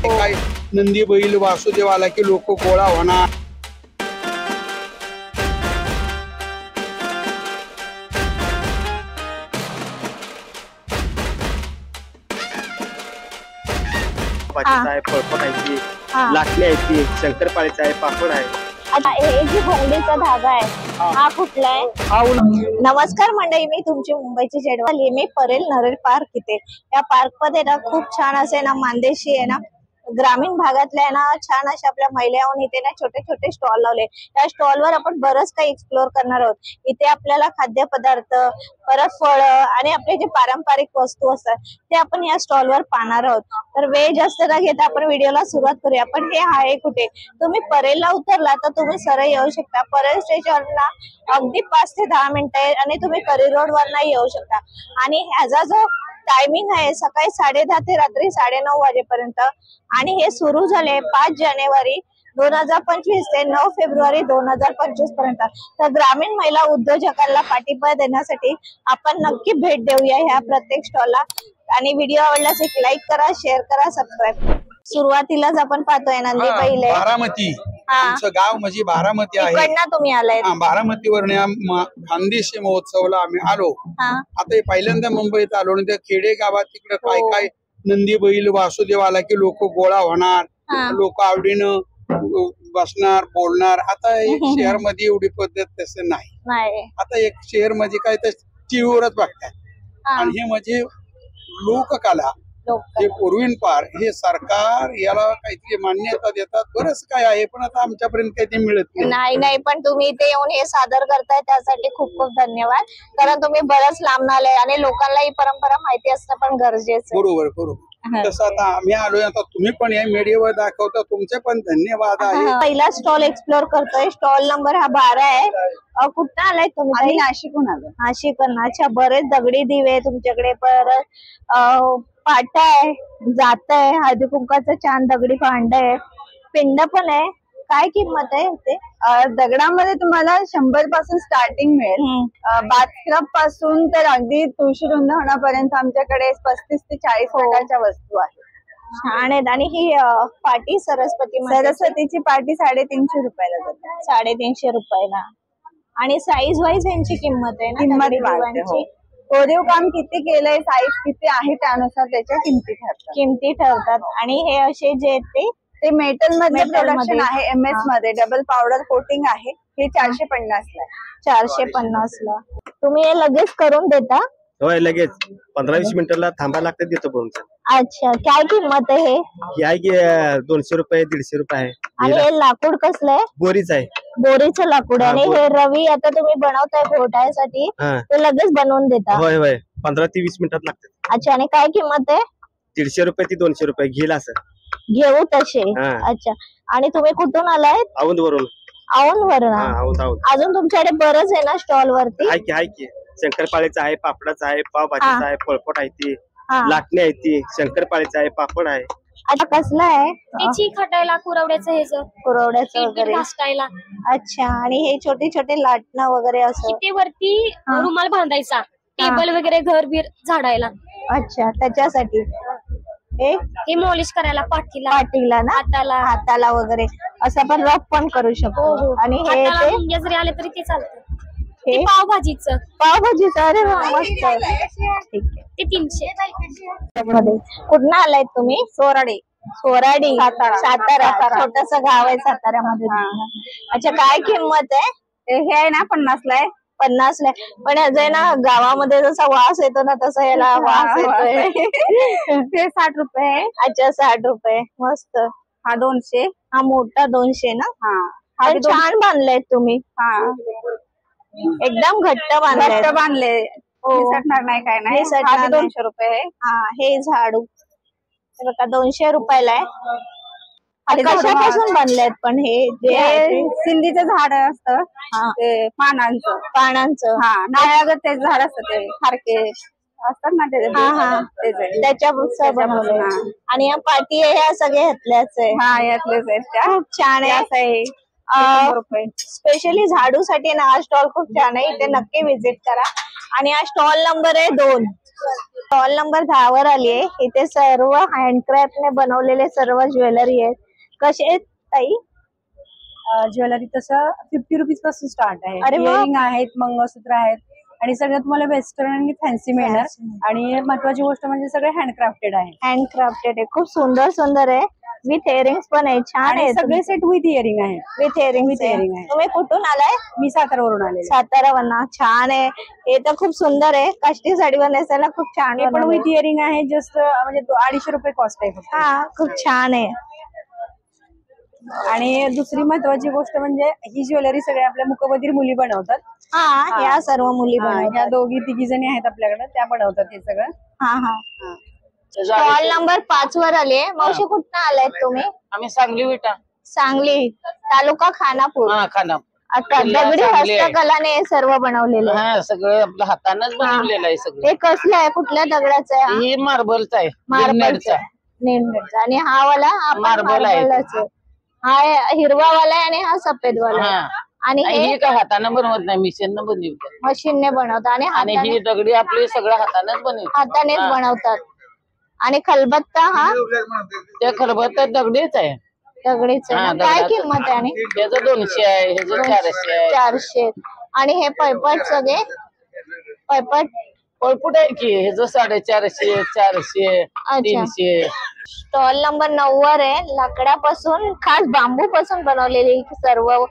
काय नंदी बैल वासुदेव आला की लोक गोळा होणार. आहे, फळपट आहे, लाटणी आहे, शंकरपाळीचा आहे, पापड आहे. आता हे जी भोंगडीचा धागा आहे हा कुठला आहे? नमस्कार मंडळी, मी तुमची मुंबईची जेडवाली. मी परेल नरेल पार्क इथे. या पार्क मध्ये ना खूप छान असे ना मानदेशी आहे ना ग्रामीण भागातल्या ना छान अशा आपल्या महिलांनी इथे ना छोटे छोटे स्टॉल लावले. या स्टॉलवर आपण बरंच काही एक्सप्लोर करणार आहोत. इथे आपल्याला खाद्यपदार्थ, परत फळ आणि आपले जे पारंपरिक वस्तू असतात ते आपण या स्टॉलवर पाहणार आहोत. तर वेळ जास्त न घेता आपण व्हिडिओला सुरुवात करूया. पण हे आहे कुठे? तुम्ही परेलला उतरला तर तुम्ही सरळ येऊ शकता. परेल स्टेशनला अगदी 5 ते 10 मिनिटं आहे आणि तुम्ही करी रोड वरना येऊ शकता. आणि ह्याचा जो टायमिंग आहे सकाळी 10:30 ते रात्री 9:30 वाजेपर्यंत आणि हे सुरू झाले 5 जानेवारी 2025 ते 9 फेब्रुवारी 2025 पर्यंत. तर ग्रामीण महिला उद्योजकांना पाठिंबा देण्यासाठी आपण नक्की भेट देऊया ह्या प्रत्येक स्टॉलला. आणि व्हिडिओ आवडल्यास एक लाईक करा, शेअर करा, सबस्क्राईब. सुरुवातीलाच आपण पाहतोय नंदी पहिले बारामती. आमचं गाव म्हणजे बारामती आहे. इकडनं तुम्ही आलाय? बारामतीवरून खानदेशी महोत्सवला आम्ही आलो. आता पहिल्यांदा मुंबईत आलो आणि त्या खेडे गावात तिकडे काय काय नंदी बैल वासुदेव आला की लोक गोळा होणार, लोक आवडीनं बसणार, बोलणार. आता एक शहर मध्ये एवढी पद्धत तसं नाही. आता एक शहर म्हणजे काय तर टीव्हीवरच बघतात. आणि हे म्हणजे लोककला, हे पूर्वीपार हे सरकार याला काहीतरी मान्यता देतात. बरंच काय आहे पण आता आमच्यापर्यंत काही मिळत नाही. पण तुम्ही इथे येऊन हे सादर करताय त्यासाठी खूप खूप धन्यवाद. कारण तुम्ही बरंच लांब आलाय आणि लोकांना ही परंपरा माहिती असणं पण गरजेचं. बरोबर. तसं आता आम्ही आलोय, आता तुम्ही पण या मीडियावर दाखवता, तुमचे पण धन्यवाद आहे. पहिला स्टॉल एक्सप्लोर करतोय. स्टॉल नंबर हा 12 आहे. कुठं आलाय तुम्ही? नाशिकहून आलो. नाशिकहून. अच्छा, बरेच दगडी दिवे तुमच्याकडे, परत पाटा आहे, जात आहे, हळदी कुंकाचं छान दगडी भांड आहे, पिंड पण आहे. काय किंमत आहे ते? दगडामध्ये तुम्हाला 100 पासून स्टार्टिंग मिळेल. बाथस्क्रब पासून तर अगदी तुळशी वृंद होण्यापर्यंत आमच्याकडे 35 ते 40 प्रकारच्या वस्तू आहेत. छान आहेत. आणि ही पाटी सरस्वतीची पाटी 350 रुपयाला जाते. 350 रुपयाला. आणि साईज वाईज यांची किंमत आहे ना? किंमत कोरीव काम किती केलंय, साईज किती आहे त्यानुसार त्याच्या किमती ठरतात. आणि हे असे जे आहेत ते मेटल मध्ये प्रोडक्शन आहे. MS मध्ये डबल पावडर कोटिंग आहे. हे 450 ला. 450 ला. तुम्ही हे लगेच करून देता? होय, लगेच 15-20 मिनिटाला थांबायला लागतं, देतो बनवून. अच्छा, काय किंमत आहे हे? आहे की 200 रुपये, 150 रुपये आहे. आणि हे लाकूड कसलं आहे? बोरीच आहे. बोरीचं लाकूड. आणि हे रवी आता तुम्ही बनवताय घोटायसाठी, ते लगेच बनवून देता? होय, 15 ते 20 मिनिटात लागतं. अच्छा, आणि काय किंमत आहे? 150 रुपये ते 200 रुपये घेईल असं घेऊ तसे. अच्छा, आणि तुम्ही कुठून आलाय? औंध वरून. अजून तुमच्याकडे बरंच आहे ना स्टॉल वरती? आहे की शंकरपाळीचं आहे, पापडाचं आहे, पावभाजीचं आहे, फळपट आहे, ती लाटणी आहे, ती शंकरपाळीचं आहे, पापड आहे. आता कसलं आहे? त्याची खटायला कुरवड्याचं वगैरे. अच्छा, आणि हे छोटे छोटे लाटणं वगैरे असं ते वरती रुमाल बांधायचा, टेबल वगैरे घर बीर झाडायला. अच्छा, त्याच्यासाठी हे मॉलिश करायला पाठीला ना, हाताला वगरे असं पण रफ पण करू शकतो. आणि हे जरी आले तरी ते चालतं. हे पावभाजीचं. अरे वा, मस्त. ठीक आहे. ते 300 कुठं आलाय तुम्ही? सोराडी, सातारा. छोटस गाव आहे साताऱ्यामध्ये. अच्छा, काय किंमत आहे? हे आहे ना 50 ला आहे. 50 ला. पण ह्याचा ना गावामध्ये जसा वास येतो ना तसा याला वास येतोय. ते 60 रुपये आहे. अच्छा, 60 रुपये. मस्त. हा 200. हा मोठा 200 ना? हा छान बांधलाय तुम्ही. एकदम घट्ट बांधले. निसटणार नाही, काय नाही. 200 रुपये. हे झाडू बघा 200 रुपयाला आहे. कशापासून बनलेत? पण हे जे सिंधीचं झाड असतं ते पानांचं नारळागत ते झाड असतं, ते खारके असतात ना त्याच्या. आणि या पाटी ह्या सगळे ह्यातल्याच आहे. यातलेच आहेत. खूप छान आहे. स्पेशली झाडूसाठी ना हा स्टॉल खूप छान आहे. इथे नक्की व्हिजिट करा. आणि हा स्टॉल नंबर आहे 2. स्टॉल नंबर 10 वर आली आहे. इथे सर्व हँडक्राफ्टने बनवलेले सर्व ज्वेलरी आहेत. कसे आहेत ताई? ज्वेलरी तसं 50 रुपीज पासून स्टार्ट आहे. अरे वा. इयरिंग आहेत, मंगळसूत्र आहेत आणि सगळं तुम्हाला वेस्टर्न आणि फॅन्सी मिळणार. आणि महत्वाची गोष्ट म्हणजे सगळे हँडक्राफ्टेड आहे. हँडक्राफ्टेड आहे. खूप सुंदर सुंदर आहे. विथ इयरिंग्स पण आहे. छान आणि आहे. सगळे सेट विथ इयरिंग आहे. विथ इयरिंग्स earring आहे. तुम्ही कुठून आलाय? मी सातारावरून आलेले. सातारावरनं. छान आहे. हे तर खूप सुंदर आहे. काष्टी साडीवर नेसायला खूप छान हे पण बनवलंय. विथ इयरिंग आहे. जस्ट म्हणजे 250 रुपये कॉस्ट आहे फक्त. हा खूप छान आहे. आणि दुसरी महत्वाची गोष्ट म्हणजे ही ज्वेलरी सगळ्या आपल्या मुकबधीर मुली बनवतात. हा या सर्व मुली ह्या बनवतात. 2-3 जणी आहेत आपल्याकडे, त्या बनवतात हे सगळं. हा हा. स्टॉल नंबर 5 वर आले. मावशी कुठनं आलायत तुम्ही? आम्ही सांगली विटा सांगली तालुका खानापूर. खाना आता दगडी हस्तकलाने हे सर्व बनवलेले आहे. हा सगळं आपल्या हातानच बनवलेलं आहे सगळं. हे कसलं आहे? कुठल्या दगडाचं आहे? ही मार्बलचा आहे, मार्बलचा लिनेटचा. नेमचा. आणि हा वाला मार्बल आहे. मार्बलच आहे. हा हिरवा वाला आहे आणि हा सफेद वाला आहे. हा. आणि आणि हे ही काय हातानं बनवत नाही, मिशननं बनवतात. मशीनने बनवतात आणि आणि ही दगडी आपली सगळं हातानच बनवतात. हातानेच बनवतात. आणि खलबत्ता हा त्या खलबत्त्यात दगडीच आहे. दगडीच आहे. हा, ना? काय दगडाचं. किंमत आहे? आणि ह्याचं 200 आहे, ह्याचं 400 आहे. 400. आणि हे पळपट सगळे पळपट पळपुट आहे की ह्याचं 450, 400, 300. स्टॉल नंबर 9 वर आहे. लाकडापासून खास बांबू पासून बनवलेली सर्व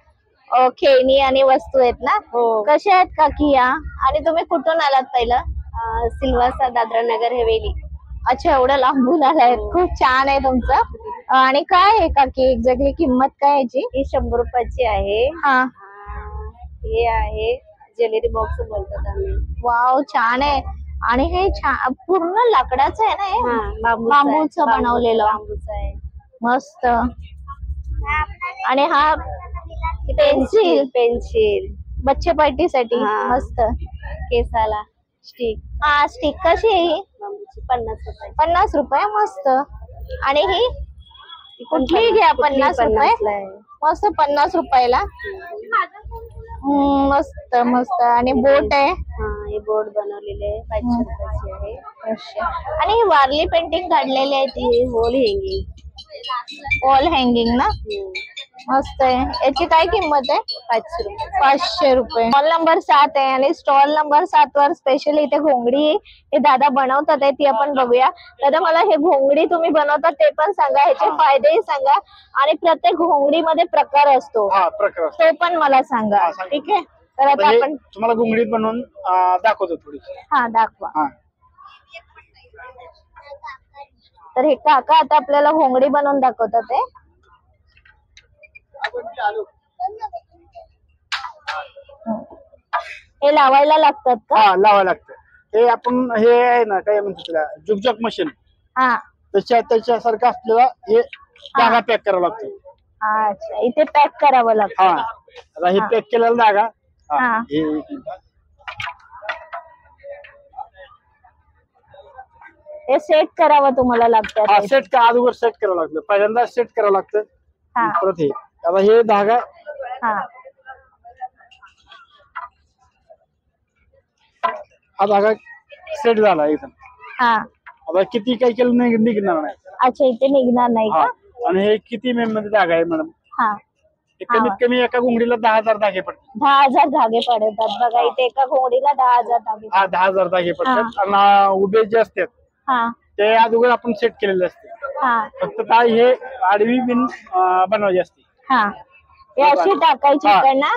खेळणी आणि वस्तू आहेत ना. कशा आहेत काकी या? आणि तुम्ही कुठून आलात पहिलं? सिल्वासा दादरा नगर हवेली. अच्छा एवढं लांबून आलाय. खूप छान आहे तुमचं. आणि काय आहे काकी एक्झॅक्टली किंमत काय याची? ही 100 रुपयाची आहे. हा हे आहे ज्वेलरी बॉक्स बोलतात आम्ही. वाव छान आहे. आणि हे छान पूर्ण लाकडाचं आहे ना हे? बांबूचं बनवलेलं. बांबूचं आहे. मस्त. आणि हा पेन्सिल बच्चे पार्टीसाठी मस्त. केसाला स्टिक हा स्टिक कशी आहे ही? बांबूची 50 रुपये. 50 रुपये मस्त. आणि ही कुठली घ्या 50 रुपये. मस्त 50 रुपयाला. मस्त मस्त. आणि बोट आहे. हे बोर्ड बनवलेले 500 रुपयाची आहे. आणि ही वारली पेंटिंग काढलेली आहे ती वॉल हँगिंग. वॉल हँगिंग ना. मस्त आहे. याची काय किंमत आहे? 500 रुपये. 500 रुपये. स्टॉल नंबर 7 आहे. आणि स्टॉल नंबर 7 वर स्पेशली इथे घोंगडी हे दादा बनवतात आहे ती आपण बघूया. दादा मला हे घोंगडी तुम्ही बनवतात ते पण सांगा, ह्याचे फायदेही सांगा. आणि प्रत्येक घोंगडीमध्ये प्रकार असतो प्रकार तो पण मला सांगा. ठीक आहे. तर आता आपण तुम्हाला घुंगडीत बनवून दाखवतो थोडी. हा दाखवा. तर हे काका आता आपल्याला घोंगडी बनवून दाखवतात आहे. हे लावायला लागतात का? हा लावायला लागतं. हे आपण हे आहे ना काय म्हणतो त्याला जुगजग मशीन. हा त्याच्यासारखं आपल्याला हे धागा पॅक करावा लागतो. अच्छा इथे पॅक करावं लागतं. हा आता हे पॅक केलेला धागा. हा. हे सेट करावं तुम्हाला लागतं. सेट का अगोदर सेट करावं लागतं. पहिल्यांदा सेट करावं लागतं. परत हे आता हे धागा हा धागा सेट झाला एकदम. आता किती काही केलं नाही निघणार नाही. अच्छा इथे निघणार नाही का? आणि हे किती मध्ये धागा आहे मॅडम? कमीत कमी एका घोंगडीला 10,000 धागे पडतात. 10,000 धागे पडतात बघा इथे. एका घोंगडीला 10,000 धागे. 10,000 धागे पडतात. आणि उभे जे असतात ते अगोदर आपण सेट केलेले असते. फक्त काय हे आडवी बिन बनवायची असते. हे अशी टाकायची इकडनं.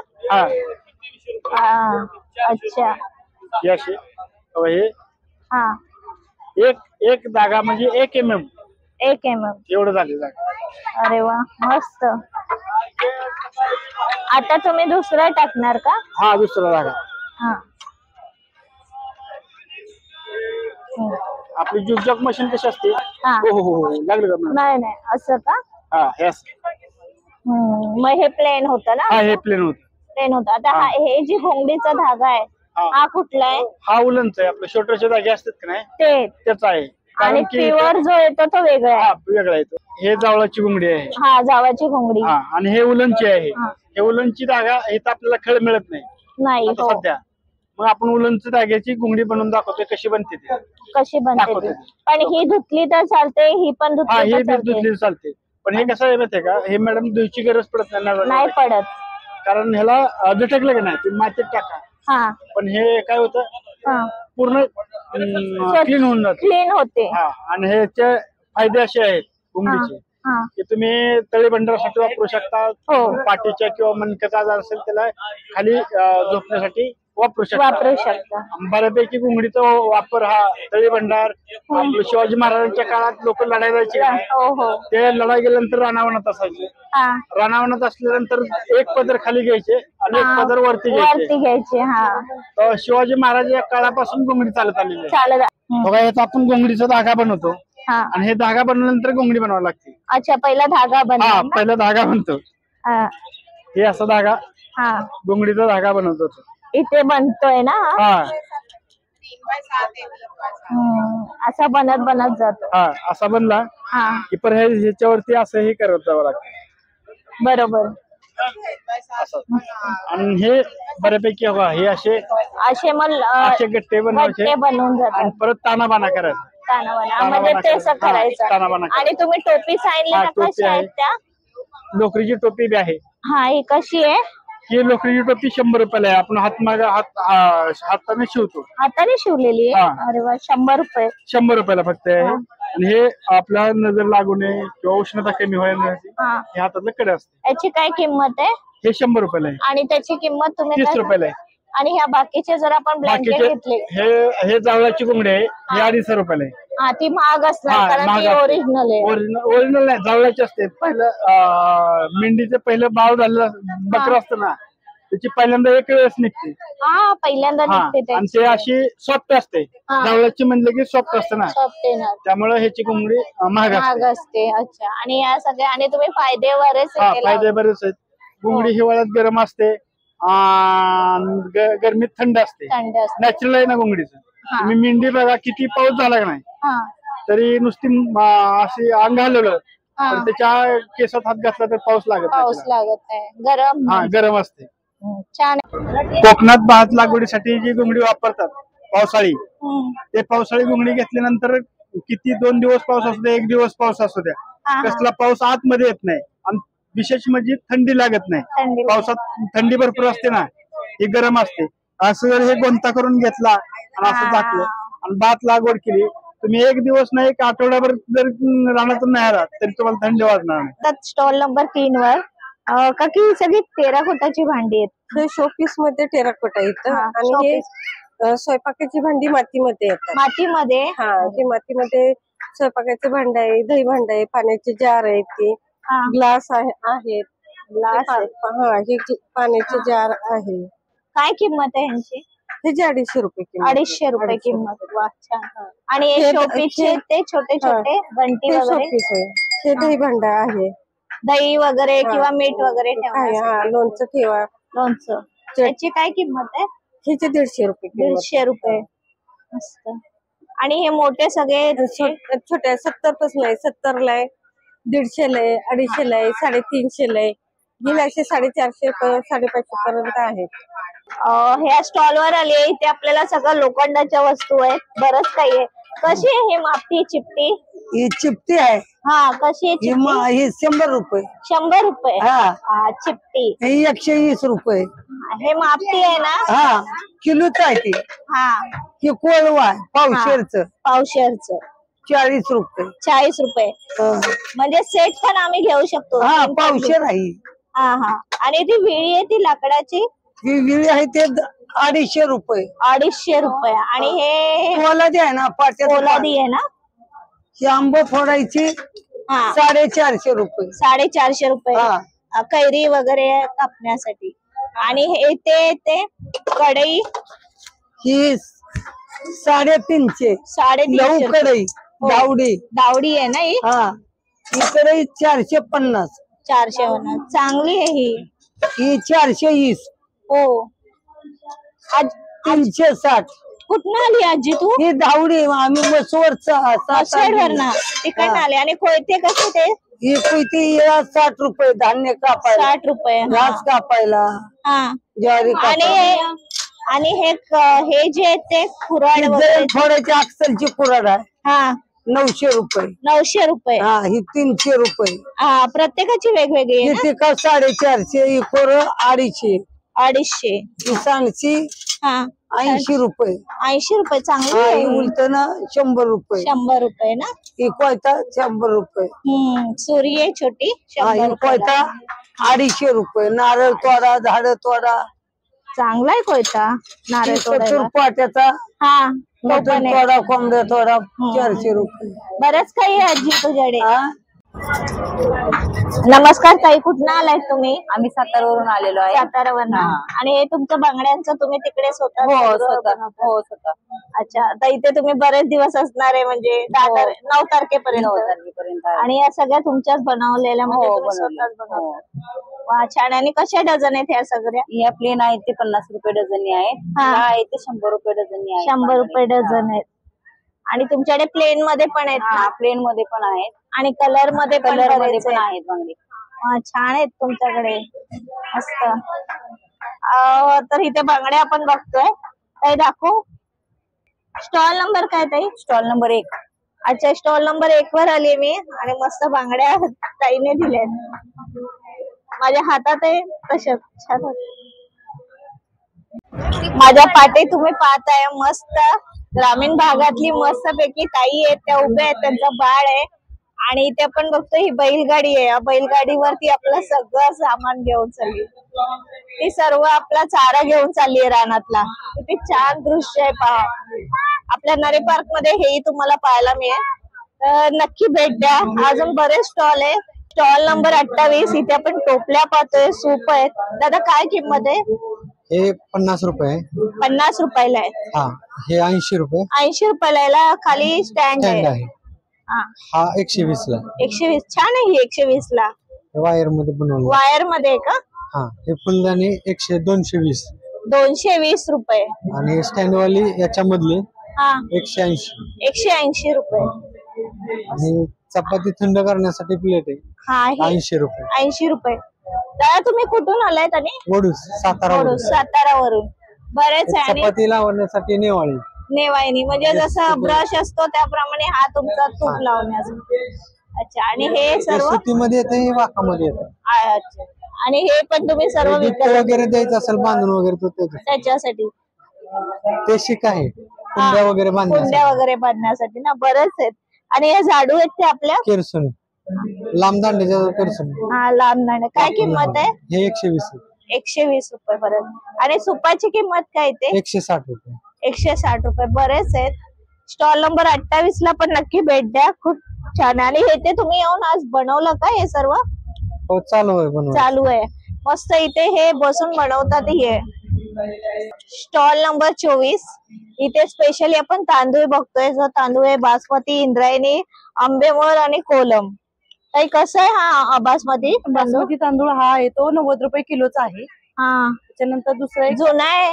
अच्छा हे असे हे एक धागा म्हणजे 1 mm. 1 mm एवढं झाले धागा. अरे वा मस्त. आता तुम्ही दुसरा टाकणार का? हा दुसरा धागा. आपली जुगजग मशीन कशी असते? हो लागलं का? नाही नाही असं का? हे असं. मग हे प्लेन होतं ना? हे प्लेन होतं. आता हे जी घोंगडीचा धागा आहे हा कुठला आहे? हा उलनचा आहे. आपले छोटेसे धागे असतात का नाही त्याचा आहे. आणि प्युअर जो येतो तो वेगळा आहे. वेगळा येतो. हे जावळाची घोंगडी आहे. जावाची घोंगडी. आणि हे उलनची आहे. हे उलनची धागा इथं आपल्याला खळ मिळत नाही आता सध्या. मग आपण उलनची धाग्याची घुंगडी बनवून दाखवतोय कशी बनते ती. कशी बनते ती. पण ही धुतली तर चालते, ही पण हा धुतली हे तर चालते. धुतली चालते. पण हे कसं आहे माहितीये का, हे मॅडम धुयची गरज पडत नाही पडत. कारण ह्याला झटकलं की नाही ते मातीत टाका. हा पण हे काय होतं पूर्ण क्लीन होऊन जाते. क्लीन होते. हा आणि ह्याचे फायदे असे आहेत घुंगडीचे की तुम्ही तळी बंडरासाठी वापरू शकता. पाठीच्या किंवा मणक्याचा आजार असेल त्याला खाली झोपण्यासाठी वापरू शकता. बऱ्यापैकी घुंगडीचा वापर हा तळी भंडार आपलं शिवाजी महाराजांच्या काळात लोक लढाई जायचे. ते लढाई गेल्यानंतर रानावनात असायचे. रानावनात असल्यानंतर एक पदर खाली घ्यायचे आणि एक पदर वरती घ्यायचे. शिवाजी महाराज या काळापासून घुंगडी चालत आलेली आहे. बघा याचा आपण घुंगडीचा धागा बनवतो आणि हे धागा बनवल्यानंतर घुंगडी बनवावी लागते. अच्छा पहिला धागा बनतो. पहिला धागा बनतो. हे असा धागा घुंगडीचा धागा बनवतो. इथे बनतोय ना असा बनत जातो. असा बनला की पर ह्याच्यावरती असं हे करत जावं लागतं. बरोबर. आणि हे बऱ्यापैकी हे असे गट्टे बनवून जातात आणि परत तानाबाना करायचा. म्हणजे तेच करायचं. आणि तुम्ही टोपी सांगितली कशा आहेत त्या? लोकरीची टोपी बी आहे. हा ही कशी आहे? ही लोकरीची टोपी 100 रुपयाला आहे. आपण हाताने शिवतो. हाताने शिवलेली आहे. अरे वा 100 रुपये. 100 रुपयाला फक्त आहे. आणि हे आपल्या नजर लागू नये किंवा उष्णता कमी व्हायसाठी हे हातातलं कडे असते. याची काय किंमत आहे? हे 100 रुपयाला आहे. आणि त्याची किंमत तुम्ही 30 रुपयाला आहे. आणि ह्या बाकीचे जर आपण ब्लँकेट घेतले हे जावळाची घुंगडी आहे. हे 250 रुपयाला आहे. ती महाग असणार कारण ती ओरिजिनल आहे. ओरिजिनल नाही जावळाची असते. पहिलं मेंढीचं पहिलं बाळ झालेलं बकरं असतं ना त्याची पहिल्यांदा एक वेळेस निघते. पहिल्यांदा निघते आणि ते अशी सॉफ्ट असते. जावळाची म्हणलं की सॉफ्ट असते ना त्यामुळे ह्याची घुंगडी महाग असते. अच्छा. आणि या सगळ्या आणि तुम्ही फायदे बरेच आहेत. घुंगडी हिवाळ्यात गरम असते, गरमीत थंड असते. नॅचरल आहे ना घुंगडीचं. तुम्ही मेंढी बघा किती पाऊस झाला का नाही तरी नुसती अशी अंग हलवलं तर त्याच्या केसात हात घातला तर पाऊस लागत नाही. गरम असते. छान. कोकणात भात लागवडीसाठी जी घुंगडी वापरतात पावसाळी ते पावसाळी घुंगडी घेतल्यानंतर किती 2 दिवस पाऊस असू द्या 1 दिवस पाऊस असू द्या कसला पाऊस आतमध्ये येत नाही. आणि विशेष म्हणजे थंडी लागत नाही. पावसात थंडी भरपूर असते ना ही गरम असते. असं जर हे गोंता करून घेतला आणि असं टाकलं आणि भात लागवड केली तुम्ही 1 दिवस नाही 1 आठवड्याभर जर रानातून नाही आला तरी तुम्हाला थंडी वाजणार नाही. स्टॉल नंबर 3 वर काकी सगळी टेराकोटाची भांडी आहेत. शोपीस मध्ये टेराकोटा येतं आणि हे स्वयंपाकाची भांडी मातीमध्ये येतात. मातीमध्ये हे मातीमध्ये स्वयंपाकाचे भांड आहे, दही भांड आहे, पाण्याचे जार आहेत, ते ग्लास आहेत. हे पाण्याचे जार आहे. काय किंमत आहे यांची? त्याची 250 रुपये किंमत. 250 रुपये किंमत. वा छान. आणि हे शोपीसचे ते छोटे छोटे घंटी वगैरे हे दही भांड आहे. दही वगैरे किंवा मीठ वगैरे लोणचं ठेवा. लोणचं त्याची काय किंमत आहे? ह्याचे 150 रुपये. 150 रुपये. मस्त. आणि हे मोठे सगळे छोट्या 70 पासून आहे. 70 ला आहे, 150 ला आहे, 250 ला आहे, 350 ला आहे. हे असे 450 550 पर्यंत आहेत. ह्या स्टॉल वर आले इथे आपल्याला सगळं लोखंडाच्या वस्तू आहेत. बरंच काही आहे. कशी आहे हे मापटी चिपटी? ही चिपटी आहे. कशी आहे? ही 100 रुपये. 100 रुपये. चिपटी. ही 120 रुपये. हे मापटी आहे ना? किलोच आहे ती. ही कोळवा आहे पावशेरचं. 40 रुपये. 40 रुपये. म्हणजे सेट पण आम्ही घेऊ शकतो. पावशेर आहे. आणि ती विळी आहे ती लाकडाची. ही विळी आहे ते 250 रुपये. 250 रुपये. आणि हे पोलादी आहे ना पाट्यात पोलादी आहे ना? ही आंबा फोडायची 450 रुपये. 450 रुपये. कैरी वगैरे कापण्यासाठी. आणि हे ते कढई ही 350. 350 कढई दावडी आहे ना ही? ही कढई 450. 450. चांगली आहे ही 420. हो. 360. कुठं आली आजी तू? ही दावडी आम्ही बसवर ना तिकडनं आले. आणि कोयते कसे ते? ही कुयती 60 रुपये धान्य कापायला, 60 रुपये हा. घास कापायला, हा. ज्वारी कापायला. आणि हे जे आहे ते कुऱ्हाड वगैरे थोड्याची अक्सलची कुऱ्हाड आहे, हा 900 रुपये. 900 रुपये हा ही 300 रुपये. हा. प्रत्येकाची वेगवेगळी आहे ना? किती का 450, ही कोर 250, 250. ही सांडशी हा 80 रुपये. 80 रुपये चांगली हा आहे. ही उलटण 100 रुपये. 100 रुपये ना? ही कोयता 100 रुपये. सुरी आहे छोटी हा 100 ही रुपये. कोयता 250 रुपये. नारळ तोडा, झाड तोडा, चांगला आहे कोयता नारळ तोडायला. पाट्याचा हा तो मटण पण आहे. तोडा, कोंबड्या तोडा 400 रुपये. बरंच काही आहे आजी तुझ्याकडे. हा नमस्कार ताई, कुठनं आलाय तुम्ही? आम्ही सातारावरून आलेलो आहे. सातारावरून. आणि हे तुमचं बांगड्यांचं तुम्ही तिकडे स्वतः हो बनवता? स्वतः. अच्छा, आता इथे तुम्ही बरेच दिवस असणार आहे म्हणजे 9 तारखेपर्यंत. 9 तारखेपर्यंत आहे. आणि या सगळ्या तुमच्याच बनवलेल्या म्हणजे हो, तुम्ही बनवलेल्या. स्वतःच बनवता? वा छान. आणि कशा डझन आहेत ह्या सगळ्या? या प्लेन आहेत ते 50 रुपये डझनी आहेत. हा. हा आहे ते 100 रुपये डझनी आहे. 100 रुपये डझन आहेत. आणि तुमच्याकडे प्लेन मध्ये पण आहेत ना? प्लेन मध्ये पण आहेत, आणि कलर मध्ये पण बरेच आहेत. आहेत बांगडी. वा, छान आहेत तुमच्याकडे, मस्त. तर इथे बांगड्या आपण बघतोय. ताई दाखवू. स्टॉल नंबर काय ताई? Stall number 1. अच्छा, स्टॉल नंबर 1 वर आली मी. आणि मस्त बांगड्या ताईने दिल्यात. माझ्या हातात आहे तशाच छान होत. माझ्या पाठी तुम्ही पाहताय मस्त ग्रामीण भागातली मस्त पैकी ताई आहेत, त्या उभ्या आहेत, त्यांचं बाळ आहे. आणि इथे आपण बघतो ही बैलगाडी आहे. या बैलगाडीवरती आपलं सगळं सामान घेऊन चालली. ती सर्व आपला चारा घेऊन चालली आहे रानातला. किती छान दृश्य आहे पहा. आपल्या नरे पार्क मध्ये हेही तुम्हाला पाहायला मिळेल. तर नक्की भेट द्या. अजून बरेच स्टॉल आहे. Stall number 28. इथे आपण टोपल्या पाहतोय, सूप आहेत. दादा काय किंमत आहे? हे 50 रुपये. 50 रुपयाला आहे. हा हे 80 रुपये. 80 रुपयाला याला खाली स्टँड आहे. हा हा 120 ला. 120. छान आहे ही 120 ला. वायर मध्ये बनवलं. वायर मध्ये आहे का? हा हे फुलदाणी 220. 220 रुपये. आणि स्टँड वाली याच्यामधली हा 180. 180 रुपये. आणि चपाती थंड करण्यासाठी प्लेट आहे. हा हे 80 रुपये. 80 रुपये. दादा तुम्ही कुठून आलायत? आणि वडूस सातारा. सातारावरून. बरेच आहे. आणि चपाती लावण्यासाठी नेवाळी. नेवायनी म्हणजे जसं ब्रश असतो त्याप्रमाणे हा तुमचा तूप लावण्यासाठी. अच्छा. आणि हे सर्व सुतीमध्ये येते, हे वाकामध्ये येते. अच्छा. आणि हे पण तुम्ही सर्व गिफ्ट वगैरे द्यायचं असेल बांधून वगैरे तो त्याच्यासाठी ते शिक आहे. कुंड्या वगैरे बांधण्यासाठी. कुंड्या वगैरे बांधण्यासाठी ना. बरेच आहेत. आणि हे झाडू आहेत ते आपल्या केरसुनी लांब दांड्याच्या केरसुनी. हा लांब दांडे. काय किंमत आहे? हे 120. 120 रुपये पर्यंत. आणि सुपाची किंमत काय ते? 160 रुपये. 160 रुपये. बरेच आहेत. स्टॉल नंबर 28 ला पण नक्की भेट द्या. खूप छान. आणि हे ते तुम्ही येऊन आज बनवलं का हे सर्व? हो चालू आहे बनवून. चालू आहे. मस्त इथे हे बसून बनवतात. हे स्टॉल नंबर 24. इथे स्पेशली आपण तांदूळ बघतोय. जो तांदूळ आहे बासमती, इंद्रायणी, आंबेमोहर आणि कोलम. काही कसं आहे हा बासमती तांदूळ? हा येतो 90 रुपये किलोचा आहे. हा त्याच्यानंतर दुसरा एक जुना आहे.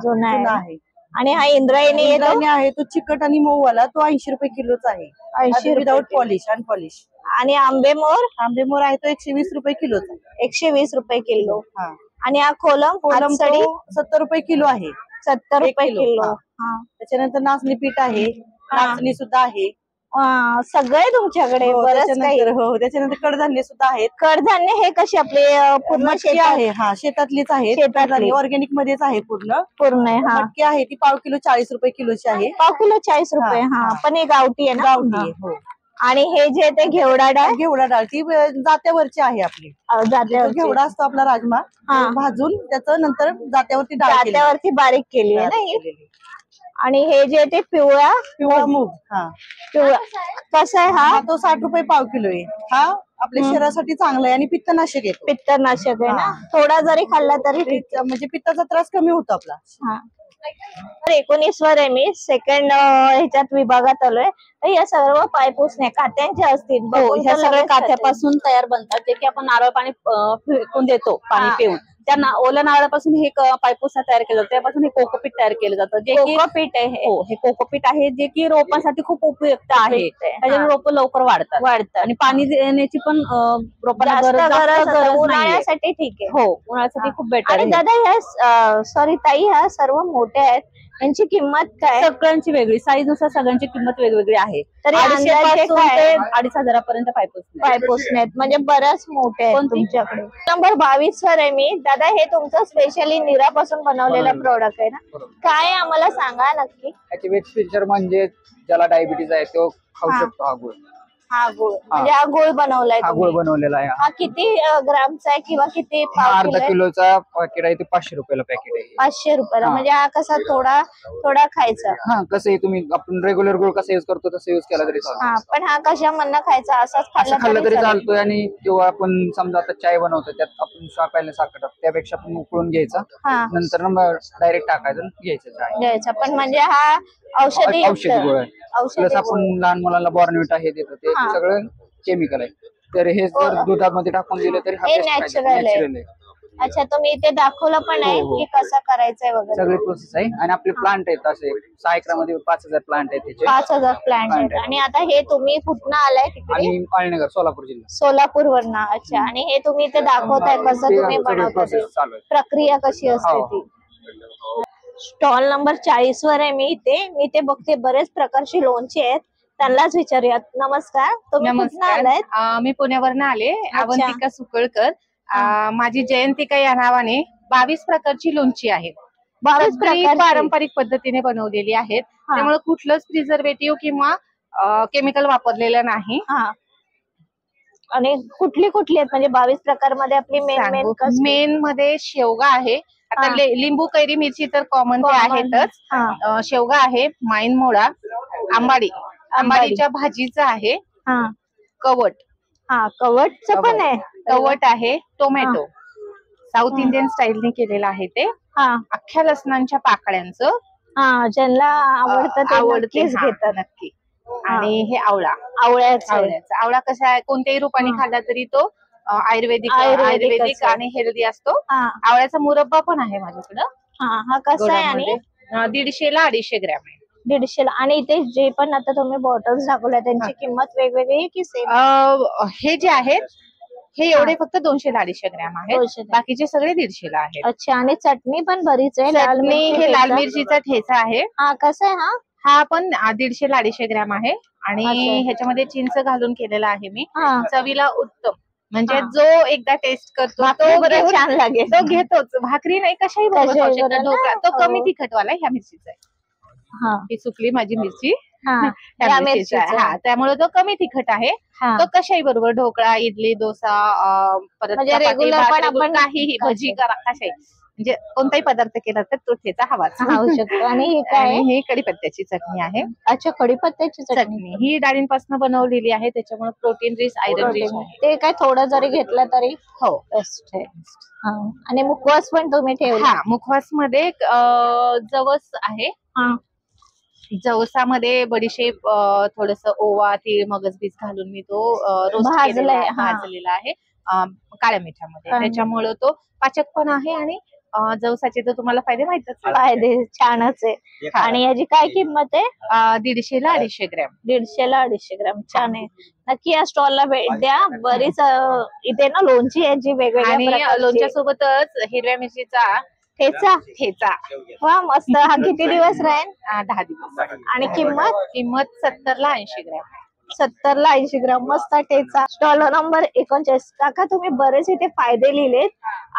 जुना आहे. आणि हा इंद्रायणी आहे तो चिकट आणि मऊ वाला, तो 80 रुपये किलोचा आहे. 80 विदाउट पॉलिश, अनपॉलिश. आणि आंबेमोहर आहे तो 120 रुपये किलोचा. 120 रुपये किलो. हा. आणि हा कोलम 70 रुपये किलो आहे. 70 रुपये किलो. त्याच्यानंतर नाचणी पीठ आहे, नाचणी सुद्धा आहे. सगळे तुमच्याकडे बरंच काही. हो. त्याच्यानंतर कडधान्य सुद्धा आहेत. कडधान्य हे कसे आपले पूर्ण मटकी आहे. हा शेतातलीच आहे. शेतातली. ऑर्गॅनिक मध्येच आहे पूर्ण. आहे. हा मटकी आहे ती पाव किलो 40 रुपये किलोची आहे. पाव किलो 40 रुपये. हा पण हे गावठी आहे ना? गावठी आहे. हो. आणि हे जे ते घेवडा डाळ ती जात्यावरची आहे आपली. घेवडा असतो आपला राजमा, भाजून त्याचं नंतर जात्यावरती बारीक केली आहे ना. आणि हे जे ते पिवळा मूग. पिवळा कसं आहे हा? तो 60 रुपये पाव किलो आहे. हा आपल्या शरीरासाठी चांगला आहे आणि पित्तनाशक आहे. पित्तनाशक आहे ना. थोडा जरी खाल्ला तरी म्हणजे पित्ताचा त्रास कमी होतो आपला. तर 19 वर आहे मी. सेकंड ह्याच्यात विभागात आलोय. तर या सर्व पायपुसण्या कात्यांच्या असतील. ह्या सगळ्या काथ्यापासून तयार बनतात, जे की आपण नारळ पाणी फेकून देतो पाणी पिऊन. त्या ओल्या नारळापासून हे पायपुसा तयार केलं जातं, त्यापासून हे कोकोपीट तयार केलं जातं, जे कोकोपीट आहे हे. हो, हे कोकोपीट आहे जे की रोपांसाठी खूप उपयुक्त आहे. त्याच्यामुळे रोप लवकर वाढतात आणि पाणी देण्याची पण रोपांना गरज उन्हाळ्यासाठी ठीक आहे. हो, उन्हाळ्यासाठी खूप बेटर आणि आहे. दादा ह्या सॉरी ताई, ह्या सर्व मोठ्या आहेत, यांची किंमत काय? सगळ्यांची वेगळी साईज नुसार सगळ्यांची किंमत वेगवेगळी आहे. तरी 250 अंदाजे पासून काय? ते 2,500 पायपोसणे आहेत, म्हणजे बऱ्याच मोठे आहेत तुमच्याकडे. नंबर 22 वर आहे मी. दादा हे तुमचं स्पेशली निरापासून बनवलेलं प्रोडक्ट आहे ना, काय आहे आम्हाला सांगा नक्की. याचे बेस्ट फीचर म्हणजे ज्याला डायबिटीज आहे तो खाऊ शकतो हा गुळ. हा गुळ म्हणजे हा गुळ बनवलाय हा गुळ बनवलेला आहे. हा किती ग्रामचा आहे किंवा किती हा पाव अर्धा किलो? किलोचा पॅकेट आहे, ते 500 रुपयाला पॅकेट आहे. 500 रुपयाला. म्हणजे हा कसा थोडा थोडा खायचा. हा कसं आहे, तुम्ही आपण रेग्युलर गुळ कसा युज करतो तसं युज केला तरी चालतो. हा, पण हा कशा म्हणणं खायचा असाच असं खाल्लं तरी चालेल? चालतोय. आणि किंवा आपण समजा आता चाय बनवतो त्यात आपण पहिल्या साखर टाकतो, त्यापेक्षा आपण उकळून घ्यायचा, हा नंतर डायरेक्ट टाकायचं आणि घ्यायचं चाय. द्यायचा. पण म्हणजे हा औषधी औषधी गुळ आहे. प्लस आपण लहान मुलांना बॉर्नविटा हे देतो, ते हा. सगळं केमिकल आहे. तर हे जर दुधामध्ये टाकून दिलं तरी हा हे best natural फायदा. आहे. Natural आहे. अच्छा, तुम्ही इथे दाखवलं पण आहे हो, हो. की कसं करायचंय वगैरे. सगळी प्रोसेस आहे. आणि आपले प्लांट आहेत असे 6 एकरामध्ये 5000 प्लांट आहेत त्याचे. 5000 प्लांट आहेत. आणि आता हे तुम्ही कुठनं आलाय तिकडे? आणि पाळणेघर सोलापूर जिल्हा. सोलापूर वरनं. अच्छा, आणि हे तुम्ही इथे दाखवताय कसं ते तुम्ही सगळी बनवता ते? प्रोसेस चालू आहे. प्रक्रिया कशी असते हो. ती? स्टॉल नंबर 40 वर आहे मी इथे. मी ते बघते बरेच प्रकारची लोणची आहेत, त्यांनाच विचारूयात. नमस्कार, तुम्ही कुठनं आलायत? मी पुण्यावरनं आले. अवंतिका सुकळकर. माझी जयंतिका या नावाने 22 प्रकारची लोणची आहेत. 22 सगळी प्रकारची? पारंपरिक पद्धतीने बनवलेली आहेत. त्यामुळे कुठलंच प्रिझर्वेटिव्ह किंवा केमिकल वापरलेलं नाही. आणि कुठली कुठली आहेत म्हणजे 22 प्रकार मध्ये आपली मेन मध्ये शेवगा आहे. आता लिंबू कैरी मिरची तर कॉमन ते आहेतच. शेवगा आहे, माईन मोळा, आंबाडी, आंबाडीच्या भाजीचं आहे, कवट, कवटचं पण आहे, कवट आहे, टोमॅटो साऊथ इंडियन स्टाईलने केलेलं आहे ते, अख्ख्या लसणांच्या पाकळ्यांचं. ज्यांना आवडतं घेतात नक्की. आणि हे आवळा, आवळ्याचा. आवळा कसा आहे, कोणत्याही रूपाने खाल्ला तरी तो आयुर्वेदिक आणि हेल्दी असतो. आवळ्याचा मुरब्बा पण आहे माझ्याकडं. हा कसा आहे? आणि 150 ला 250 ग्रॅम आहे. 150 ला. आणि इथे जे पण आता तुम्ही बॉटल्स दाखवल्या त्यांची किंमत वेगवेगळी आहे की सेम? हे जे आहेत हे एवढे फक्त 200 ला 250 ग्रॅम आहेत, बाकीचे सगळे 150 ला आहेत. अच्छा, आणि चटणी पण बरीच आहे. हे लाल मिरचीचा ठेचा आहे. हा कसा आहे? हा पण 150 ला 250 ग्रॅम आहे. आणि ह्याच्यामध्ये चिंच घालून केलेला आहे मी. चवीला उत्तम, म्हणजे जो एकदा टेस्ट करतो तो छान लागेल, तो घेतोच. भाकरी नाही कशाही ढोकळा. तो कमी तिखटवाला ह्या मिरचीचा आहे. ही सुकली माझी मिरची, त्यामुळे तो कमी तिखट आहे. तो कशाही बरोबर ढोकळा, इडली, डोसा, परत काहीही भजी करा, कशाही म्हणजे कोणताही पदार्थ केला तर तो ठेचा हवाच. आणि ही कढीपत्त्याची चटणी आहे. अच्छा, कढीपत्त्याची चटणी. ही डाळींपासून बनवलेली आहे, त्याच्यामुळे प्रोटीन रिच, आयरन रिच. ते काय थोडं जरी घेतलं तरी हो बेस्ट आहे. आणि मुखवास पण तुम्ही ठेवला? मुखवास मध्ये जवस आहे. जवसामध्ये बडीशेप, थोडस ओवा, तीळ, मगज बीज घालून मी तो भाजलेला आहे काळ्या मिठामध्ये. त्याच्यामुळे तो पाचक पण आहे. आणि जवसाचे तर तुम्हाला फायदे माहितच. फायदे छानच आहे. आणि याची काय किंमत आहे? 150 ला 250 ग्रॅम. 150 ला 250 ग्रॅम. छान आहे. नक्की या स्टॉलला भेट द्या. बरीच इथे ना लोणची आहे जी वेगवेगळ्या. आणि लोणच्या सोबतच हिरव्या मिरचीचा ठेचा. वा, मस्त. हा किती दिवस राहील? 10 दिवस. आणि किंमत 70 ला 80 ग्रॅम. 70 ला 80 ग्राम. मस्त ठेचा. Stall number 39. काका, तुम्ही बरेच इथे फायदे लिहिलेत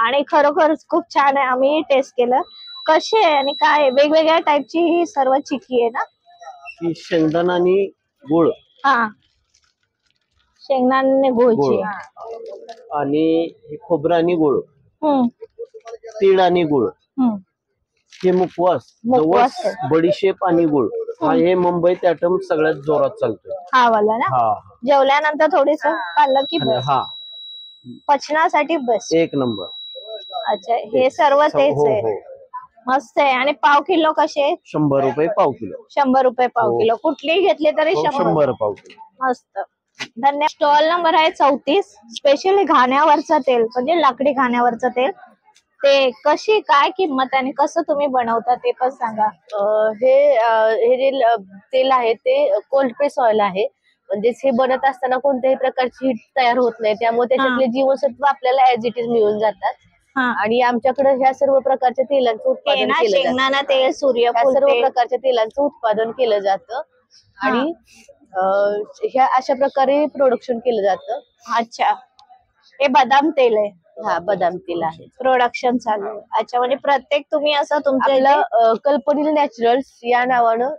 आणि खरोखर खूप छान आहे. आम्ही टेस्ट केलं. कशी आहे आणि काय? वेगवेगळ्या टाईपची ही सर्व चिक्की आहे ना? ही शेंगदाणा आणि गुळ. शेंगदाणे गुळची. आणि खोबरं आणि गुळ, तीळ आणि गुळ. हे मुखवास, जवस, बडीशेप आणि गुळ. हे मुंबईत आयटम सगळ्यात जोरात चालतोय. हा वाला ना? जेवल्यानंतर थोडीस खाल्लं की पचनासाठी बेस्ट. एक नंबर. अच्छा, हे सर्व तेच आहे. मस्त आहे. आणि पाव किलो कसे? 100 रुपये पाव किलो. 100 रुपये पाव किलो. कुठलीही घेतली तरी 100 पाव किलो. मस्त, धन्यवाद. स्टॉल नंबर आहे 34. स्पेशली घाण्यावरचं तेल, म्हणजे लाकडी घाण्यावरचं तेल. ते कशी काय किंमत आणि कसं तुम्ही बनवता ते पण सांगा. हे जे तेल आहे ते कोल्ड प्रेस ऑइल आहे. म्हणजेच हे बनत असताना कोणत्याही प्रकारची हीट तयार होत नाही, त्यामुळे त्याच्यातले जीवनसत्व आपल्याला ऍज इट इज मिळून जातात. आणि आमच्याकडे ह्या सर्व प्रकारच्या तेलांचं उत्पादन केलं शेंगदाणा तेल, सूर्यफूल सर्व तेल. प्रकारच्या तेलांचं उत्पादन केलं जातं आणि ह्या अशा प्रकारे प्रोडक्शन केलं जातं. अच्छा, हे बदाम तेल आहे. हा, बदाम तेल आहे. प्रोडक्शन चालू आहे. अच्छा, म्हणजे प्रत्येक तुम्ही असं तुमच्या कल्पनील नॅचरल्स या नावानं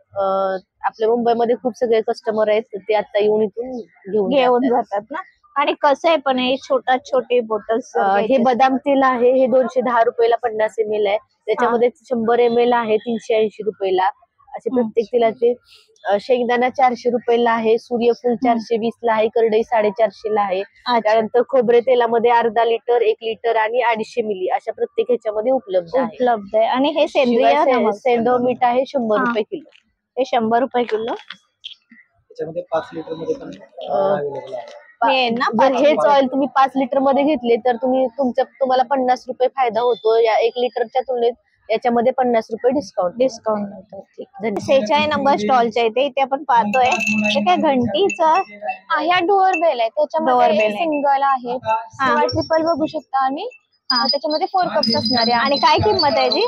आपल्या मुंबईमध्ये खूप सगळे कस्टमर आहेत, ते आता येऊन इथून घेऊन जातात ना. आणि कसं आहे पण हे छोटे बॉटल्स. हे बदाम तेल आहे, हे 210 रुपयाला 50 ml आहे. त्याच्यामध्ये 100 ml आहे 380 रुपयाला. असे प्रत्येक तेलाचे. शेंगदाणा 400 रुपयाला आहे, सूर्यफूल 420 ला आहे, करडई 450 ला आहे. त्यानंतर खोबरे तेलामध्ये अर्धा लिटर, 1 लिटर आणि 250 मिली अशा प्रत्येक ह्याच्यामध्ये उपलब्ध आहे. आणि हे सेंद्रिय सेंधव मीठ आहे 100 रुपये किलो. हे 100 रुपये किलो. त्याच्यामध्ये 5 लिटर मध्ये पण जर हेच ऑइल तुम्ही 5 लिटर मध्ये घेतले तर तुम्हाला 50 रुपये फायदा होतो. या 1 लिटरच्या तुलनेत याच्यामध्ये 50 रुपये डिस्काउंट मिळतो. 46 नंबर स्टॉलच्या इथे आपण पाहतोय ते काय घंटीचं ह्या डोअर बेल आहे, त्याच्यामध्ये सिंगल आहे, ट्रिपल बघू शकता. आणि त्याच्यामध्ये 4 कप्स असणार आहे. आणि काय किंमत आहे जी?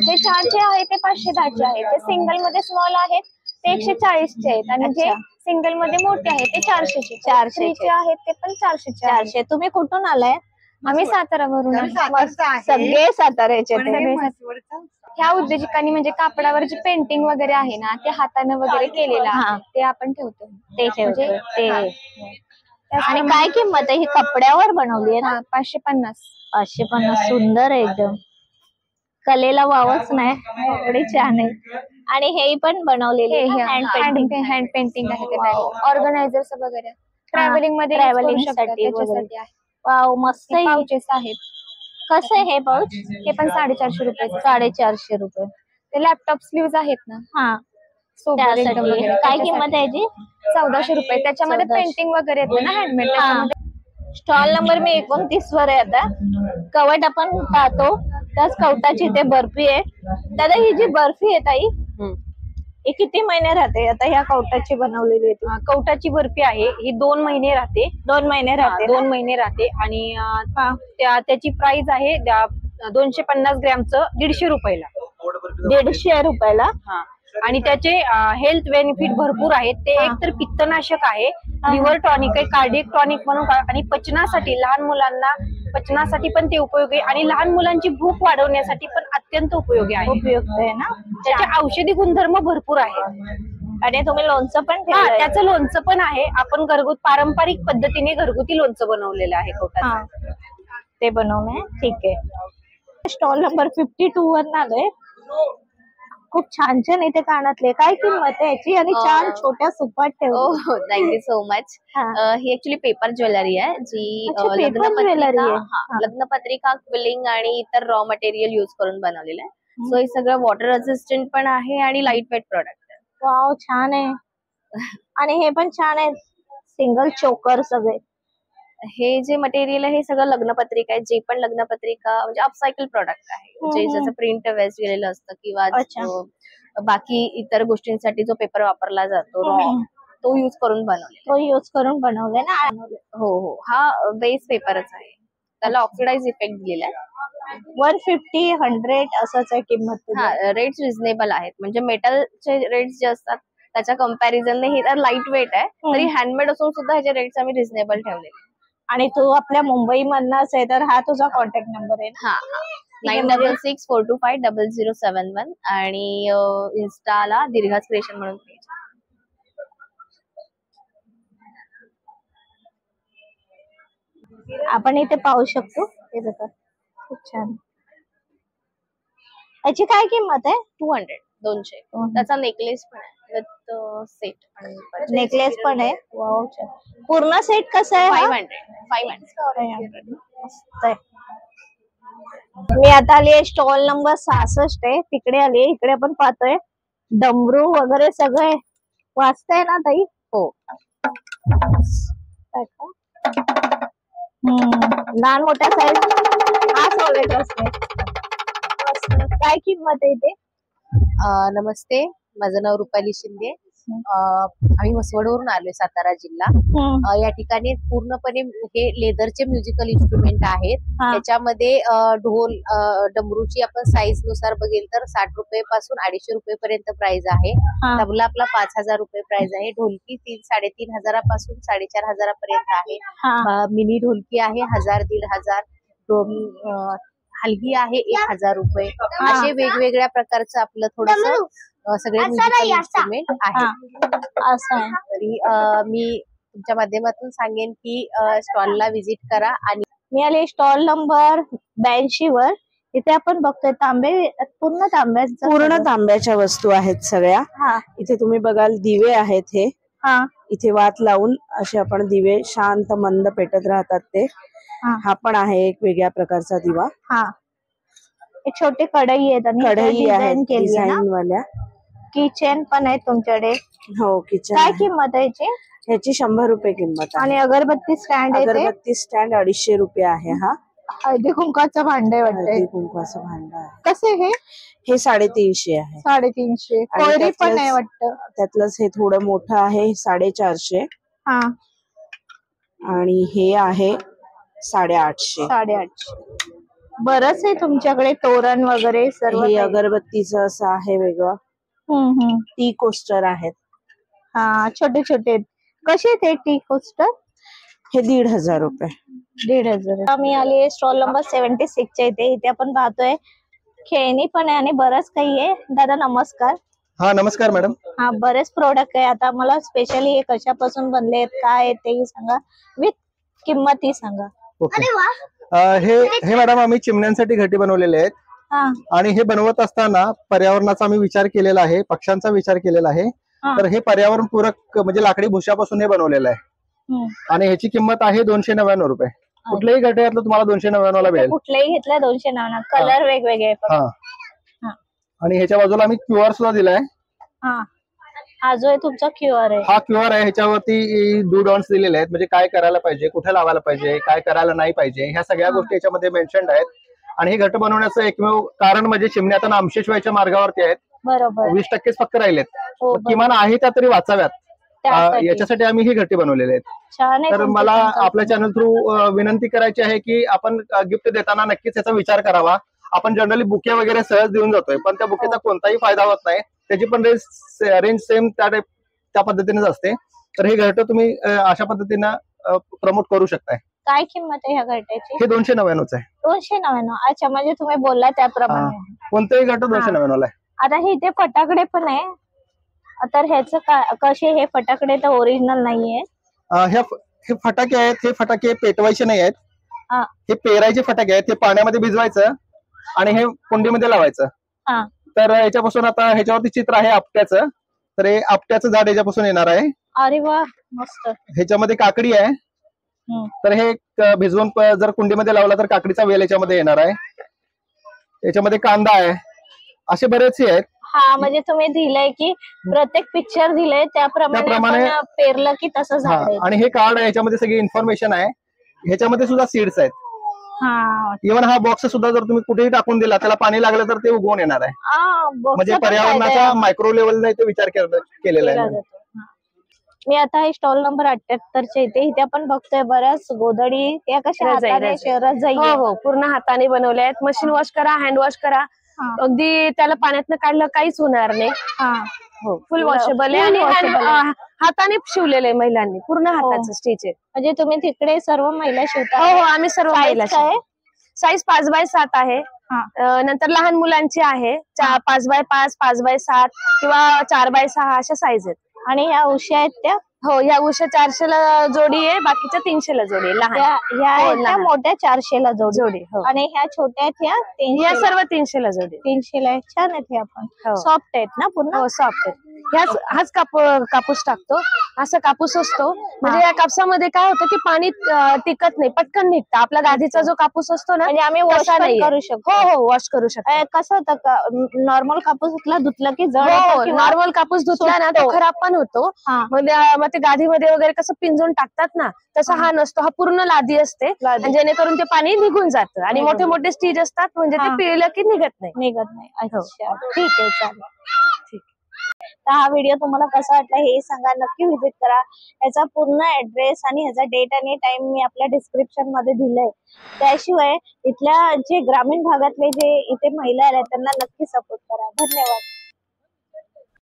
जे 4चे आहे ते 510 चे आहे. ते सिंगल मध्ये स्मॉल आहेत ते 140 चे आहेत आणि जे सिंगल मध्ये मोठे आहेत ते 400 चे. 400 चे आहेत ते पण 400 चे. 400. तुम्ही कुठून आलाय? आम्ही सातारावरून. सगळे साताऱ्याचे. ह्या उद्योजकांनी म्हणजे कापडावर जे पेंटिंग वगैरे आहे ना ते हाताने वगैरे केलेलं आहे ते आपण ठेवतो. आणि काय किंमत आहे? ही कपड्यावर बनवली आहे ना? 550. 550. सुंदर आहे एकदम, कलेला वावच नाही, एवढी छान आहे. आणि हे पण बनवलेले हँड पेंटिंग आहे. ते ऑर्गनायझर्स वगैरे ट्रॅव्हलिंग मध्ये साठी. वाव, मस्त पाउचेस आहेत. कसं आहे हे पाऊच? हे पण 450 रुपये. 450 रुपये. ते लॅपटॉप स्लीव्ज आहेत ना, काय किंमत आहे जी? 1400 रुपये. त्याच्यामध्ये पेंटिंग वगैरे येते ना हँडमेड. स्टॉल नंबर मी 29 वर आहे. आता कवट आपण पाहतो, त्याच कवटाची इथे बर्फी आहे. दादा, ही जी बर्फी आहे ताई, ही किती महिने राहते? आता ह्या कवटाची बनवलेली आहे. कवटाची बर्फी आहे ही 2 महिने राहते. 2 महिने राहते. 2 महिने राहते. आणि त्याची प्राइस आहे 250 ग्रॅमचं 150 रुपयाला. 150 रुपयाला. आणि त्याचे हेल्थ बेनिफिट भरपूर आहेत. ते एक तर पित्तनाशक आहे, लिव्हर टॉनिक आहे, कार्डियक टॉनिक म्हणून, आणि पचनासाठी, लहान मुलांना पचनासाठी पण ते उपयोगी, आणि लहान मुलांची भूक वाढवण्यासाठी पण अत्यंत उपयोगी आहे. उपयुक्त आहे ना. त्याचे औषधी गुणधर्म भरपूर आहेत. आणि तुम्ही लोणचं पण त्याचं लोणचं पण आहे. आपण पारंपरिक पद्धतीने घरगुती लोणचं बनवलेलं आहे कवटाचं. ते बनवलंय. ठीक आहे. स्टॉल नंबर 52 वर आलोय. खूप छान छान इथे कानातले. काय किंमत आहे याची? आणि छान छोट्या सुपात ठेवतो. Thank you so much. ही ऍक्च्युली पेपर ज्वेलरी आहे जी लग्नपत्रिका, क्विलिंग आणि इतर रॉ मटेरियल युज करून बनवलेलं आहे. सो हे सगळं वॉटर रेझिस्टंट पण आहे आणि लाईट वेट प्रोडक्ट आहे. वाव, छान आहे. आणि हे पण छान आहे, सिंगल चोकर सगळे. हे जे मटेरियल आहे हे सगळं लग्नपत्रिका आहे. जे पण लग्नपत्रिका म्हणजे अपसायकल प्रोडक्ट आहे, जे जसं प्रिंट वेस्ट गेलेलं असतं किंवा बाकी इतर गोष्टींसाठी जो पेपर वापरला जातो तो युज करून बनवले ना. हो, हा बेस पेपरच आहे. त्याला ऑक्सिडाइज इफेक्ट दिलेला आहे. 150, 100 असंच आहे किंमत. रेट्स रिझनेबल आहेत. म्हणजे मेटलचे रेट्स जे असतात त्याच्या कम्पॅरिझनने हे तर लाईट वेट आहे, तरी हँडमेड असून सुद्धा ह्याचे रेट्स आम्ही रिझनेबल ठेवलेले. आणि तू आपल्या मुंबई मधनाच आहे तर हा तुझा कॉन्टॅक्ट नंबर आहे ना? 9664250071. आणि इन्स्टाला दीर्घाच क्रिएशन म्हणून पेज. आपण इथे पाहू शकतो. हे बघा, खूप छान. याची काय किंमत आहे? 200. त्याचा नेकलेस पण आहे विथ सेट. नेकलेस पण आहे. वाव, पूर्ण सेट कसा आहे? 500. मस्त आहे. मी आता आली आहे स्टॉल नंबर 66 आहे, तिकडे आली. इकडे आपण पाहतोय डमरू वगैरे सगळे. वाचताय ना ताई? हो. लहान मोठ्या साईज. हा सोडले काय किंमत आहे ते? नमस्ते, माझं नाव रुपाली शिंदे. आम्ही वसवडवरून आलोय, सातारा जिल्हा. या ठिकाणी पूर्णपणे हे लेदरचे म्युझिकल इन्स्ट्रुमेंट आहेत. त्याच्यामध्ये ढोल, डमरूची आपण साईज नुसार बघेल तर 60 रुपये पासून 250 रुपये पर्यंत प्राइस आहे. तबला आपला 5000 रुपये प्राइस आहे. ढोलकी 3-3.5 पासून 4.5 पर्यंत आहे. मिनी ढोलकी आहे 1000-1500. हलगी आहे 1000 रुपये. असे वेगवेगळ्या प्रकारचं आपलं थोडस सगळे म्युझिकल इन्स्ट्रुमेंट आहे. असं आहे. तरी मी तुमच्या माध्यमातून सांगेन की स्टॉलला व्हिजिट करा. आणि मी आले स्टॉल नंबर 82 वर. इथे आपण बघतोय तांबे, पूर्ण तांब्याच्या वस्तू आहेत सगळ्या. इथे तुम्ही बघाल दिवे आहेत. हे इथे वात लावून असे आपण दिवे शांत मंद पेटत राहतात ते. हा पण आहे एक वेगळ्या प्रकारचा दिवा. एक छोटी कढई आहेत आणि कढई आहे डिझाईन वाल्या. किचन पण आहे तुमच्याकडे? हो, किचन. काय किंमत आहे ह्याची 100 रुपये किंमत आहे. आणि अगरबत्ती स्टँड आहे? अगरबत्ती स्टँड 250 रुपये आहे. हा हळदी कुंकाचं भांड आहे वाटतं. हळदी कुंकाचं भांड आहे. कसे हे? हे 350 आहे. 350. कोळी पण आहे वाटतं. त्यातलंच हे थोडं मोठं आहे 450. आणि हे आहे 850. बरंच आहे तुमच्याकडे तोरण वगैरे सर्व. हे अगरबत्तीचं असं आहे वेगळं. टी कोस्टर आहेत. छोटे छोटे. कसे ते टी कोस्टर? हे 1500 रुपये. 1500. मी आली स्टॉल नंबर 76 च्या इथे. इथे आपण पाहतोय खेळणी पण आहे आणि बरंच काही आहे. दादा नमस्कार. हा नमस्कार मॅडम. बरेच प्रोडक्ट आहे. आता मला स्पेशली हे कशापासून बनले आहेत, काय आहे तेही सांगा, विथ किंमतही सांगा. हे मॅडम आम्ही चिमण्यांसाठी घटी बनवलेले आहेत. आणि हे बनवत असताना पर्यावरणाचा आम्ही विचार केलेला आहे, पक्ष्यांचा विचार केलेला आहे. तर हे पर्यावरण पूरक म्हणजे लाकडी भुशापासून हे बनवलेलं आहे. आणि ह्याची किंमत आहे 299 रुपये. कुठल्याही घट्यातलं तुम्हाला 299 ला मिळेल. कुठल्याही घेतलं 299. कलर वेगवेगळे. आणि ह्याच्या बाजूला आम्ही QR सुद्धा दिलाय. हा जो आहे तुमचा QR आहे. हा QR आहे. ह्याच्यावरती डू डॉन्ट्स दिलेले आहेत, म्हणजे काय करायला पाहिजे, कुठे लावायला पाहिजे, काय करायला नाही पाहिजे, ह्या सगळ्या गोष्टी याच्यामध्ये मेन्शन्ड आहेत. आणि हे घट बनवण्याचं एकमेव कारण म्हणजे चिमण्या आता नामशेष व्हायच्या मार्गावरती आहेत. बरोबर. 20% फक्त राहिलेत. किमान आहे त्या तरी वाचाव्यात, याच्यासाठी आम्ही ही घटी बनवलेले आहेत. तर मला आपल्या चॅनल थ्रू विनंती करायची आहे की आपण गिफ्ट देताना नक्कीच याचा विचार करावा. आपण जनरली बुके वगैरे सहज देऊन जातोय, पण त्या बुकेचा कोणताही फायदा होत नाही. त्याची पण रेंज सेम त्या पद्धतीनेच असते. तर हे घट तुम्ही अशा पद्धतीनं प्रमोट करू शकताय. काय किंमत आहे ह्या घट्याची? हे 299 आहे. 299. अच्छा, म्हणजे तुम्ही बोलला त्याप्रमाणे कोणतेही घट 299 आहे. आता हे इथे फटाकडे पण आहे. तर ह्याचं कसे हे फटाकडे तर ओरिजिनल नाहीये. हे फटाके आहेत. हे फटाके पेटवायचे नाही आहेत. हे पेरायचे फटाके आहेत. हे पाण्यामध्ये भिजवायचं आणि हे कुंडीमध्ये लावायचं. तर याच्यापासून आता ह्याच्यावरती चित्र आहे आपट्याचं. तर हे आपट्याचं झाड याच्यापासून येणार आहे. अरे वा, मस्त. ह्याच्यामध्ये काकडी आहे. तर हे भिजवून जर कुंडीमध्ये लावला तर काकडीचा वेल याच्यामध्ये येणार आहे. याच्यामध्ये कांदा आहे. असे बरेचसे आहेत. म्हणजे तुम्ही दिलंय की प्रत्येक पिक्चर दिलंय त्याप्रमाणे पेरलं की तसं झाड. आणि हे कार्ड आहे, याच्यामध्ये सगळी इन्फॉर्मेशन आहे. ह्याच्यामध्ये सुद्धा सीड्स आहेत. इव्हन हा बॉक्स सुद्धा जर तुम्ही कुठेही टाकून दिला, त्याला पाणी लागलं तर ते उगवून येणार आहे. म्हणजे पर्यावरणाचा मायक्रो लेवलला इथे विचार केलेला आहे. मी आता हे स्टॉल नंबर 78 च्या इथे आपण बघतोय बऱ्याच गोधडी. त्या कशा रजाई? हो, पूर्ण हाताने बनवल्या आहेत. मशीन वॉश करा, हँड वॉश करा, अगदी त्याला पाण्यातनं काढलं काहीच होणार नाही. फुल वॉशेबल आहे आणि हाताने शिवलेलं आहे महिलांनी. पूर्ण हाताचं स्टिच आहे. म्हणजे तुम्ही तिकडे सर्व महिला शिवता? हो, आम्ही सर्व महिला. साईज 5x7 आहे. नंतर लहान मुलांची आहे 5x5, 5x7 किंवा 4x6 अशा साईज आहेत. आणि ह्या उश्या आहेत त्या? हो, ह्या उश्या 400 ला जोडी आहे, बाकीच्या 300 ला जोडी आहे. लहान मोठ्या 400 ला जोडी. आणि ह्या छोट्या आहेत ह्या सर्व 300 ला जोडी. 300 ला. छान आहेत हे. आपण सॉफ्ट आहेत ना पूर्ण? हो, सॉफ्ट आहेत. हाच कापूस टाकतो. असा कापूस असतो. म्हणजे या कापसामध्ये काय होतं की पाणी टिकत नाही, पटकन निघतं. आपला गादीचा जो कापूस असतो ना, म्हणजे आम्ही वॉश करू शकतो. हो वॉश करू शकतो. कसं होतं नॉर्मल कापूस धुतलं की जड नॉर्मल कापूस धुतला ना तो खराब पण होतो. मग ते गादीमध्ये वगैरे कसं पिंजून टाकतात ना, तसा हा नसतो. हा पूर्ण लादी असते जेणेकरून ते पाणी निघून जातं. आणि मोठे मोठे स्टीज असतात म्हणजे ते पिळलं की निघत नाही. अच्छा ठीक आहे, चालेल. ठीक. तर हा व्हिडिओ तुम्हाला कसा वाटला हे सांगा. नक्की व्हिजिट करा. याचा पूर्ण ऍड्रेस आणि ह्याचा डेट आणि टाइम मी आपल्या डिस्क्रिप्शन मध्ये दिलंय. त्याशिवाय इथल्या जे ग्रामीण भागातले जे इथे महिला आहेत त्यांना नक्की सपोर्ट करा. धन्यवाद.